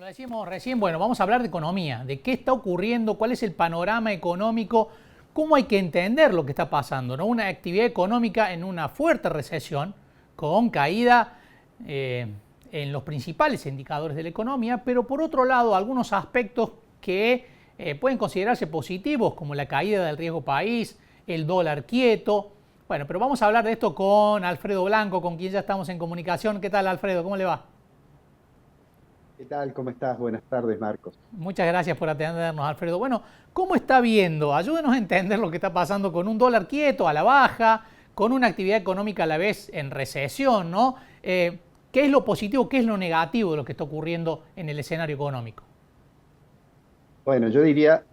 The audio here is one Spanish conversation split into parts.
decíamos recién, bueno, vamos a hablar de economía, de qué está ocurriendo, cuál es el panorama económico, cómo hay que entender lo que está pasando, ¿no? Una actividad económica en una fuerte recesión, con caída en los principales indicadores de la economía, pero por otro lado, algunos aspectos que pueden considerarse positivos, como la caída del riesgo país, el dólar quieto. Bueno, pero vamos a hablar de esto con Alfredo Blanco, con quien ya estamos en comunicación. ¿Qué tal, Alfredo? ¿Cómo le va? ¿Qué tal? ¿Cómo estás? Buenas tardes, Marcos. Muchas gracias por atendernos, Alfredo. Bueno, ¿cómo está viendo? Ayúdenos a entender lo que está pasando con un dólar quieto, a la baja, con una actividad económica a la vez en recesión, ¿no? ¿Qué es lo positivo, qué es lo negativo de lo que está ocurriendo en el escenario económico? Bueno, yo diría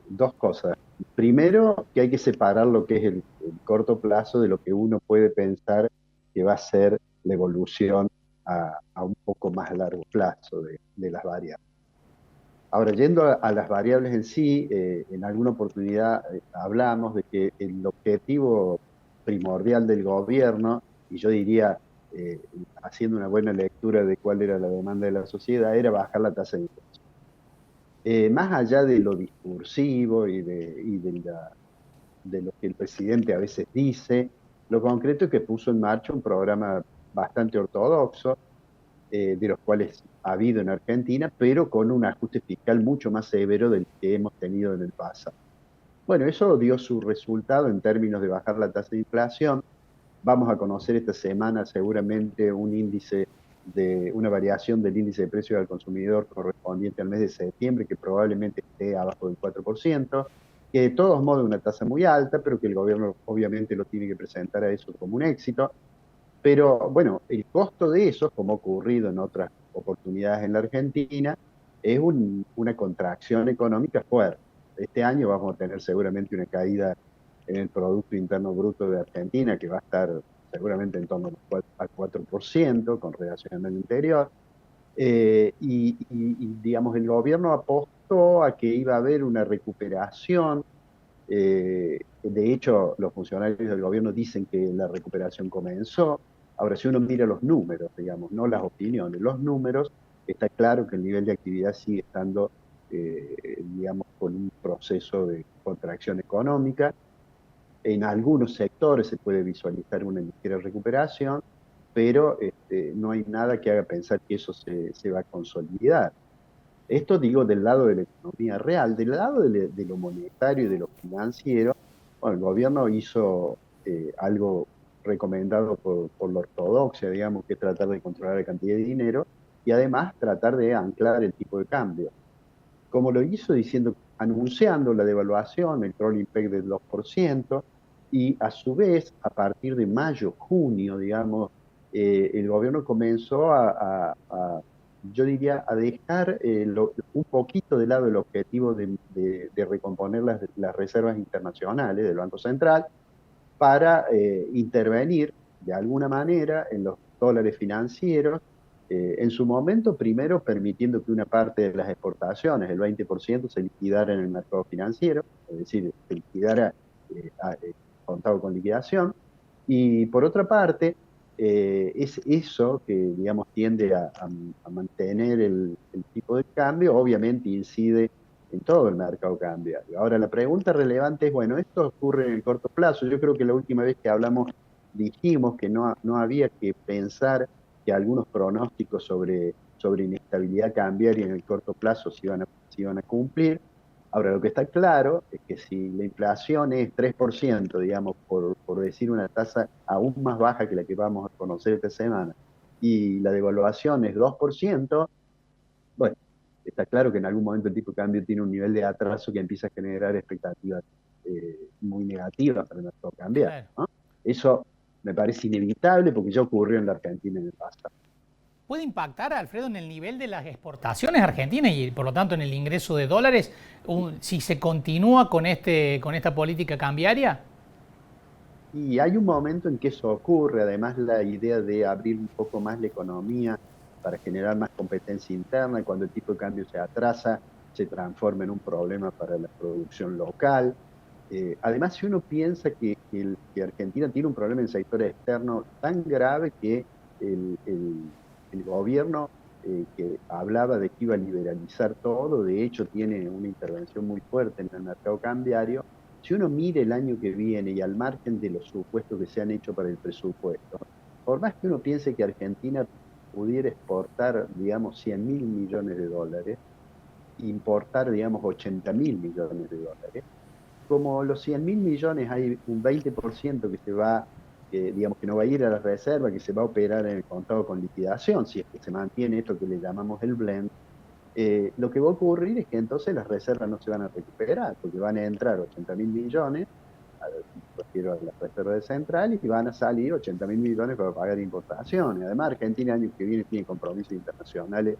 dos cosas. Primero, que hay que separar lo que es el corto plazo de lo que uno puede pensar que va a ser la evolución a un poco más largo plazo de las variables. Ahora, yendo a las variables en sí, en alguna oportunidad hablamos de que el objetivo primordial del gobierno, y yo diría, haciendo una buena lectura de cuál era la demanda de la sociedad, era bajar la tasa de inflación. Más allá de lo discursivo de lo que el presidente a veces dice, lo concreto es que puso en marcha un programa bastante ortodoxo, de los cuales ha habido en Argentina, pero con un ajuste fiscal mucho más severo del que hemos tenido en el pasado. Bueno, eso dio su resultado en términos de bajar la tasa de inflación. Vamos a conocer esta semana seguramente un índice de una variación del índice de precios al consumidor correspondiente al mes de septiembre, que probablemente esté abajo del 4%, que de todos modos es una tasa muy alta, pero que el gobierno obviamente lo tiene que presentar a eso como un éxito. Pero bueno, el costo de eso, como ha ocurrido en otras oportunidades en la Argentina, es una contracción económica fuerte. Este año vamos a tener seguramente una caída en el Producto Interno Bruto de Argentina, que va a estar seguramente en torno al 4% con relación al interior. Digamos, el gobierno apostó a que iba a haber una recuperación. De hecho, los funcionarios del gobierno dicen que la recuperación comenzó. Ahora, si uno mira los números, digamos, no las opiniones, los números, está claro que el nivel de actividad sigue estando, digamos, con un proceso de contracción económica. En algunos sectores se puede visualizar una ligera recuperación, pero no hay nada que haga pensar que eso se va a consolidar. Esto digo del lado de la economía real, del lado de lo monetario y de lo financiero. Bueno, el gobierno hizo algo recomendado por la ortodoxia, digamos, que es tratar de controlar la cantidad de dinero y además tratar de anclar el tipo de cambio. Como lo hizo diciendo, anunciando la devaluación, el crawling peg del 2%, y a su vez, a partir de mayo, junio, digamos, el gobierno comenzó yo diría, a dejar un poquito de lado el objetivo de recomponer las reservas internacionales del Banco Central para intervenir de alguna manera en los dólares financieros, en su momento primero permitiendo que una parte de las exportaciones, el 20%, se liquidara en el mercado financiero, es decir, se liquidara contado con liquidación, y por otra parte, es eso que, digamos, tiende a mantener el tipo de cambio, obviamente incide en todo el mercado cambiario. Ahora, la pregunta relevante es, bueno, esto ocurre en el corto plazo. Yo creo que la última vez que hablamos dijimos que no había que pensar que algunos pronósticos sobre inestabilidad cambiaria en el corto plazo se iban a cumplir. Ahora, lo que está claro es que si la inflación es 3%, digamos, por decir una tasa aún más baja que la que vamos a conocer esta semana, y la devaluación es 2%, bueno, está claro que en algún momento el tipo de cambio tiene un nivel de atraso que empieza a generar expectativas muy negativas para el mercado cambiario, Claro. ¿no? Eso me parece inevitable porque ya ocurrió en la Argentina en el pasado. ¿Puede impactar, Alfredo, en el nivel de las exportaciones argentinas y por lo tanto en el ingreso de dólares si se continúa con esta política cambiaria? Y hay un momento en que eso ocurre, además la idea de abrir un poco más la economía para generar más competencia interna, y cuando el tipo de cambio se atrasa, se transforma en un problema para la producción local. Además, si uno piensa que Argentina tiene un problema en el sector externo tan grave que el gobierno que hablaba de que iba a liberalizar todo, de hecho tiene una intervención muy fuerte en el mercado cambiario. Si uno mira el año que viene y al margen de los supuestos que se han hecho para el presupuesto, por más que uno piense que Argentina pudiera exportar, digamos, 100.000 millones de dólares, importar, digamos, 80.000 millones de dólares, como los 100.000 millones hay un 20% que se va, digamos que no va a ir a la reserva, que se va a operar en el contado con liquidación, si es que se mantiene esto que le llamamos el blend, lo que va a ocurrir es que entonces las reservas no se van a recuperar, porque van a entrar 80.000 millones, refiero a la reserva de central, y van a salir 80.000 millones para pagar importaciones. Además, Argentina el año que viene tiene compromisos internacionales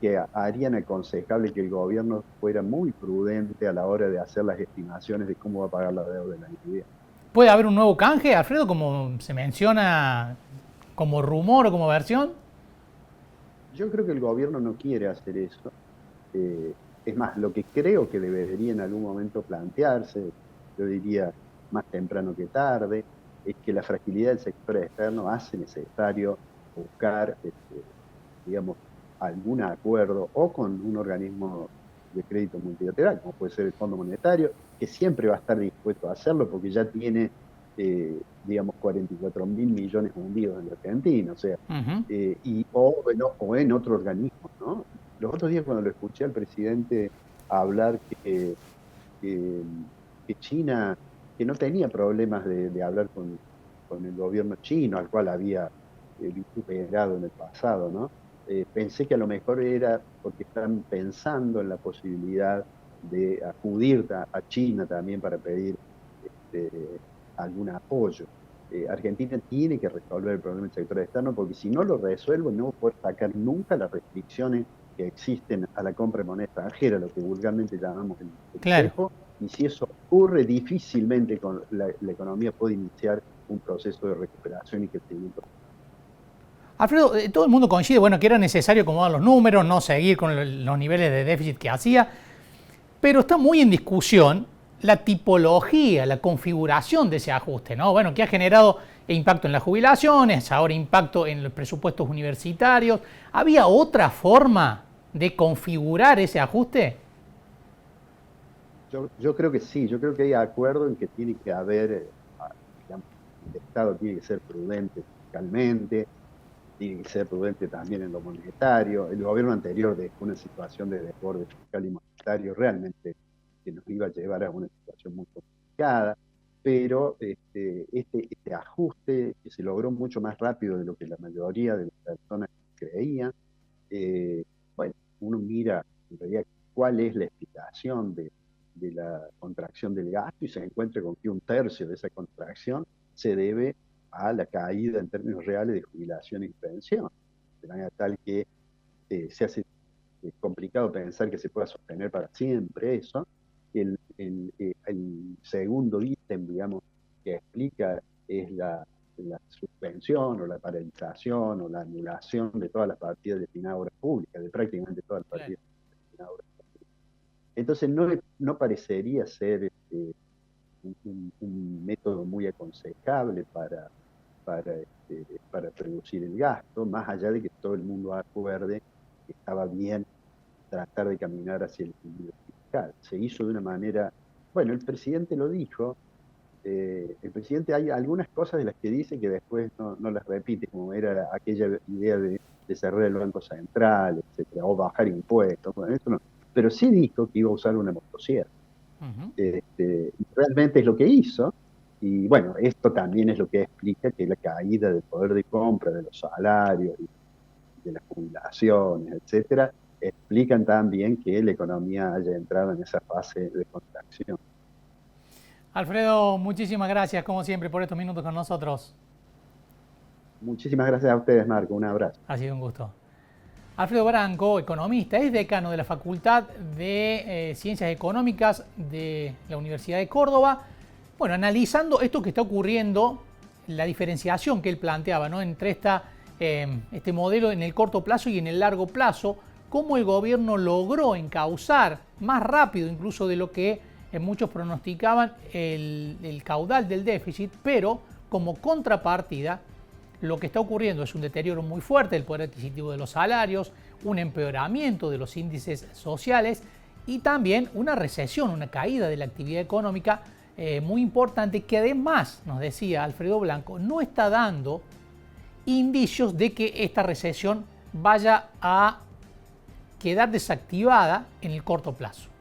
que harían aconsejable que el gobierno fuera muy prudente a la hora de hacer las estimaciones de cómo va a pagar la deuda del año que viene. ¿Puede haber un nuevo canje, Alfredo, como se menciona como rumor o como versión? Yo creo que el gobierno no quiere hacer eso. Es más, lo que creo que debería en algún momento plantearse, yo diría más temprano que tarde, es que la fragilidad del sector externo hace necesario buscar, digamos, algún acuerdo o con un organismo de crédito multilateral, como puede ser el Fondo Monetario, que siempre va a estar dispuesto a hacerlo porque ya tiene, digamos, 44.000 millones hundidos en la Argentina, o sea, o en otro organismo, ¿no? Los otros días cuando lo escuché al presidente hablar que, que China, que no tenía problemas de hablar con el gobierno chino, al cual había vituperado en el pasado, ¿no? Pensé que a lo mejor era porque están pensando en la posibilidad de acudir a China también para pedir este, algún apoyo. Argentina tiene que resolver el problema del sector externo porque si no lo resuelve no va a poder sacar nunca las restricciones que existen a la compra de moneda extranjera, lo que vulgarmente llamamos el Claro. cepo, y si eso ocurre, difícilmente la economía puede iniciar un proceso de recuperación y crecimiento. Alfredo, todo el mundo coincide, bueno, que era necesario acomodar los números, no seguir con los niveles de déficit que hacía, pero está muy en discusión la tipología, la configuración de ese ajuste, ¿no? Bueno, que ha generado impacto en las jubilaciones, ahora impacto en los presupuestos universitarios. ¿Había otra forma de configurar ese ajuste? Yo creo que sí, yo creo que hay acuerdo en que tiene que haber, digamos, el Estado tiene que ser prudente fiscalmente, tiene que ser prudente también en lo monetario. El gobierno anterior dejó una situación de desborde fiscal y monetario realmente que nos iba a llevar a una situación muy complicada, pero este ajuste que se logró mucho más rápido de lo que la mayoría de las personas creían, eh, bueno, uno mira en realidad cuál es la explicación de la contracción del gasto y se encuentra con que un tercio de esa contracción se debe a la caída en términos reales de jubilación y pensión, de manera tal que se hace complicado pensar que se pueda sostener para siempre eso. El segundo ítem, digamos, que explica es la suspensión o la paralización o la anulación de todas las partidas destinadas a obras públicas, de prácticamente todas las Claro. partidas destinadas a obras públicas. Entonces no parecería ser un método muy aconsejable para reducir el gasto, más allá de que todo el mundo acuerde que estaba bien tratar de caminar hacia el equilibrio fiscal. Se hizo de una manera, bueno, el presidente lo dijo, el presidente hay algunas cosas de las que dice que después no las repite, como era aquella idea de cerrar el Banco Central, etcétera, o bajar impuestos, bueno, eso no. Pero sí dijo que iba a usar una motosierra. Realmente es lo que hizo, y bueno, esto también es lo que explica que la caída del poder de compra, de los salarios y de las jubilaciones, etcétera, explican también que la economía haya entrado en esa fase de contracción. Alfredo, muchísimas gracias, como siempre, por estos minutos con nosotros. Muchísimas gracias a ustedes, Marco. Un abrazo. Ha sido un gusto. Alfredo Branco, economista, es decano de la Facultad de Ciencias Económicas de la Universidad de Córdoba. Bueno, analizando esto que está ocurriendo, la diferenciación que él planteaba, ¿no?, entre este modelo en el corto plazo y en el largo plazo, cómo el gobierno logró encauzar más rápido incluso de lo que muchos pronosticaban el caudal del déficit, pero como contrapartida lo que está ocurriendo es un deterioro muy fuerte del poder adquisitivo de los salarios, un empeoramiento de los índices sociales y también una recesión, una caída de la actividad económica muy importante que además, nos decía Alfredo Blanco, no está dando indicios de que esta recesión vaya a quedar desactivada en el corto plazo.